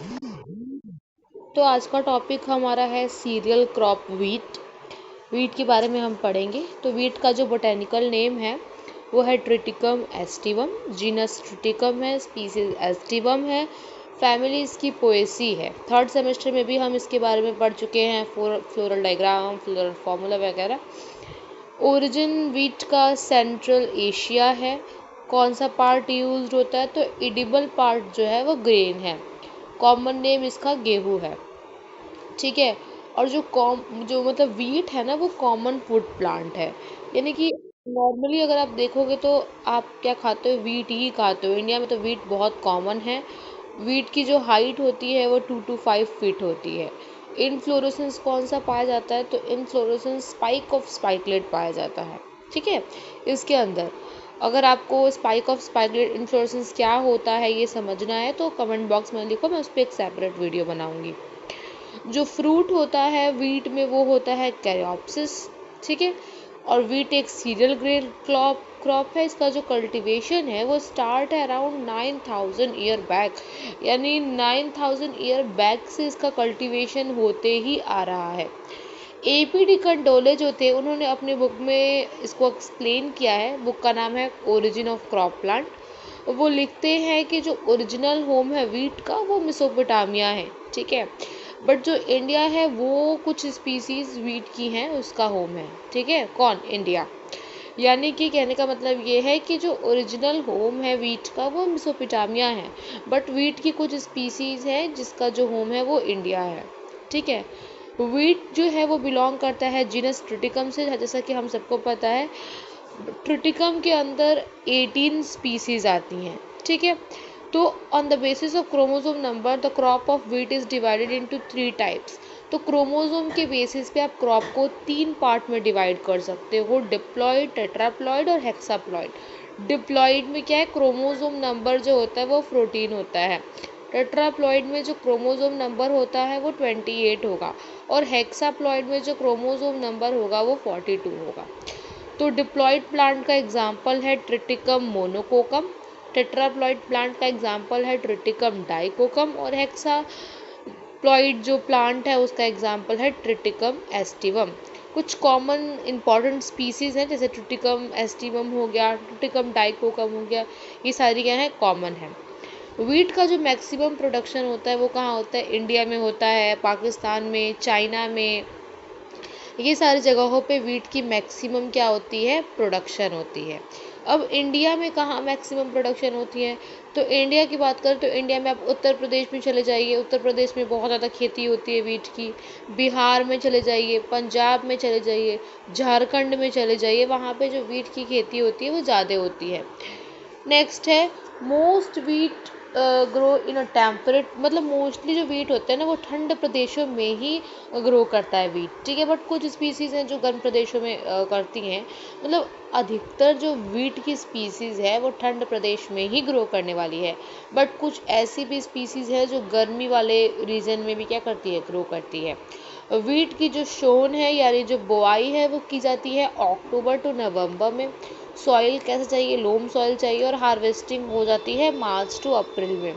तो आज का टॉपिक हमारा है सीरियल क्रॉप वीट। वीट के बारे में हम पढ़ेंगे। तो वीट का जो बोटेनिकल नेम है वो है ट्रिटिकम एस्टिवम। जीनस ट्रिटिकम है, स्पीसीज एस्टिवम है, फैमिली इसकी पोएसी है। थर्ड सेमेस्टर में भी हम इसके बारे में पढ़ चुके हैं, फ्लोरल डायग्राम, फ्लोरल फार्मूला वगैरह। ओरिजिन वीट का सेंट्रल एशिया है। कौन सा पार्ट यूज्ड होता है? तो एडिबल पार्ट जो है वो ग्रेन है। कॉमन नेम इसका गेहूं है, ठीक है। और जो मतलब वीट है ना, वो कॉमन फूड प्लांट है। यानी कि नॉर्मली अगर आप देखोगे तो आप क्या खाते हो? वीट ही खाते हो। इंडिया में तो वीट बहुत कॉमन है। वीट की जो हाइट होती है वो 2 to 5 फीट होती है। इनफ्लोरेसेंस कौन सा पाया जाता है? तो इनफ्लोरेसेंस स्पाइक ऑफ स्पाइकलेट पाया जाता है, ठीक है। इसके अंदर अगर आपको स्पाइक ऑफ स्पाइकलेट इनफ्लोरेसेंस क्या होता है ये समझना है तो कमेंट बॉक्स में लिखो, मैं उस पर एक सेपरेट वीडियो बनाऊंगी। जो फ्रूट होता है वीट में वो होता है कैरियोप्सिस, ठीक है। और वीट एक सीरियल ग्रेन क्रॉप है। इसका जो कल्टीवेशन है वो स्टार्ट है अराउंड 9,000 ईयर बैक। यानी 9,000 ईयर बैक से इसका कल्टीवेशन होते ही आ रहा है। एपीडी कंडोले जो थे उन्होंने अपने बुक में इसको एक्सप्लेन किया है। बुक का नाम है ओरिजिन ऑफ क्रॉप प्लांट। वो लिखते हैं कि जो ओरिजिनल होम है वीट का वो मेसोपोटामिया है, ठीक है। बट जो इंडिया है वो कुछ स्पीसीज वीट की हैं, उसका होम है, ठीक है। कौन? इंडिया। यानी कि कहने का मतलब ये है कि जो ओरिजिनल होम है वीट का वो मेसोपोटामिया है, बट वीट की कुछ स्पीसीज है जिसका जो होम है वो इंडिया है, ठीक है। वीट जो है वो बिलोंग करता है जीनस ट्रिटिकम से, जैसा कि हम सबको पता है। ट्रिटिकम के अंदर 18 स्पीसीज आती हैं, ठीक है। तो on the basis of chromosome number the crop of wheat is divided into 3 types. तो क्रोमोसोम के बेसिस पे आप क्रॉप को 3 पार्ट में डिवाइड कर सकते हो, डिप्लॉइड, टेट्राप्लॉइड और हेक्साप्लॉइड। डिप्लॉइड में क्या है? क्रोमोसोम नंबर जो होता है वो 14 होता है। टेट्राप्लॉइड में जो क्रोमोसोम नंबर होता है वो 28 होगा। और हेक्साप्लॉइड में जो क्रोमोसोम नंबर होगा वो 42 होगा। तो डिप्लॉइड प्लांट का एग्जाम्पल है ट्रिटिकम मोनोकोकम। टेट्राप्लॉइड प्लांट का एग्जाम्पल है ट्रिटिकम डाइकोकम। और हेक्साप्लॉइड जो प्लांट है उसका एग्जाम्पल है ट्रिटिकम एस्टिवम। कुछ कॉमन इंपॉर्टेंट स्पीसीज हैं जैसे ट्रिटिकम एस्टिवम हो गया, ट्रिटिकम डाइकोकम हो गया, ये सारी क्या है? कॉमन है। वीट का जो मैक्सिमम प्रोडक्शन होता है वो कहाँ होता है? इंडिया में होता है, पाकिस्तान में, चाइना में, ये सारी जगहों पे वीट की मैक्सिमम क्या होती है? प्रोडक्शन होती है। अब इंडिया में कहाँ मैक्सिमम प्रोडक्शन होती है? तो इंडिया की बात करें तो इंडिया में आप उत्तर प्रदेश में चले जाइए, उत्तर प्रदेश में बहुत ज़्यादा खेती होती है वीट की। बिहार में चले जाइए, पंजाब में चले जाइए, झारखंड में चले जाइए, वहाँ पे जो वीट की खेती होती है वो ज़्यादा होती है। नेक्स्ट है most wheat grow in a temperate, मतलब मोस्टली जो वीट होता है ना वो ठंड प्रदेशों में ही ग्रो करता है वीट, ठीक है। बट कुछ स्पीसीज हैं जो गर्म प्रदेशों में करती हैं। मतलब अधिकतर जो वीट की स्पीसीज है वो ठंड प्रदेश में ही ग्रो करने वाली है। बट कुछ ऐसी भी स्पीसीज है जो गर्मी वाले रीजन में भी क्या करती है? ग्रो करती है। वीट की जो शोन है यानी जो बोआई है वो की जाती है अक्टूबर टू नवंबर में। सॉइल कैसा चाहिए? लोम सॉइल चाहिए। और हार्वेस्टिंग हो जाती है मार्च टू अप्रैल में।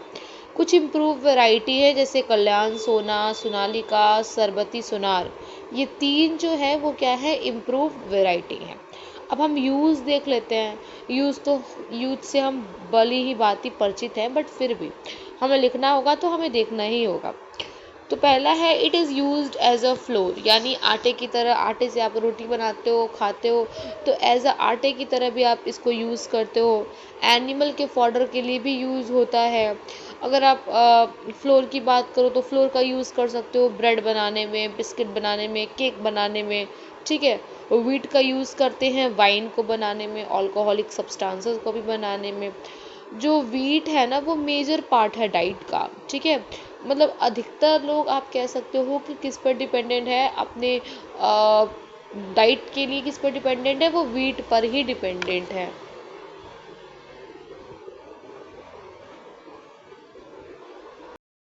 कुछ इम्प्रूव वैरायटी है जैसे कल्याण सोना, सोनालिका, सरबती सोनार, ये 3 जो है वो क्या है? इम्प्रूव वैरायटी है। अब हम यूज़ देख लेते हैं। यूज़ से हम भली ही बात ही परिचित हैं, बट फिर भी हमें लिखना होगा तो हमें देखना ही होगा। तो पहला है it is used as a flour, यानी आटे की तरह, आटे से आप रोटी बनाते हो, खाते हो, तो एज अ आटे की तरह भी आप इसको यूज़ करते हो। एनिमल के फॉडर के लिए भी यूज़ होता है। अगर आप फ्लोर की बात करो तो फ्लोर का यूज़ कर सकते हो ब्रेड बनाने में, बिस्किट बनाने में, केक बनाने में, ठीक है। व्हीट का यूज़ करते हैं वाइन को बनाने में, अल्कोहलिक सब्सटेंसेस को भी बनाने में। जो वीट है ना वो मेजर पार्ट है डाइट का, ठीक है। मतलब अधिकतर लोग आप कह सकते हो कि किस पर डिपेंडेंट है अपने डाइट के लिए, किस पर डिपेंडेंट है? वो वीट पर ही डिपेंडेंट है।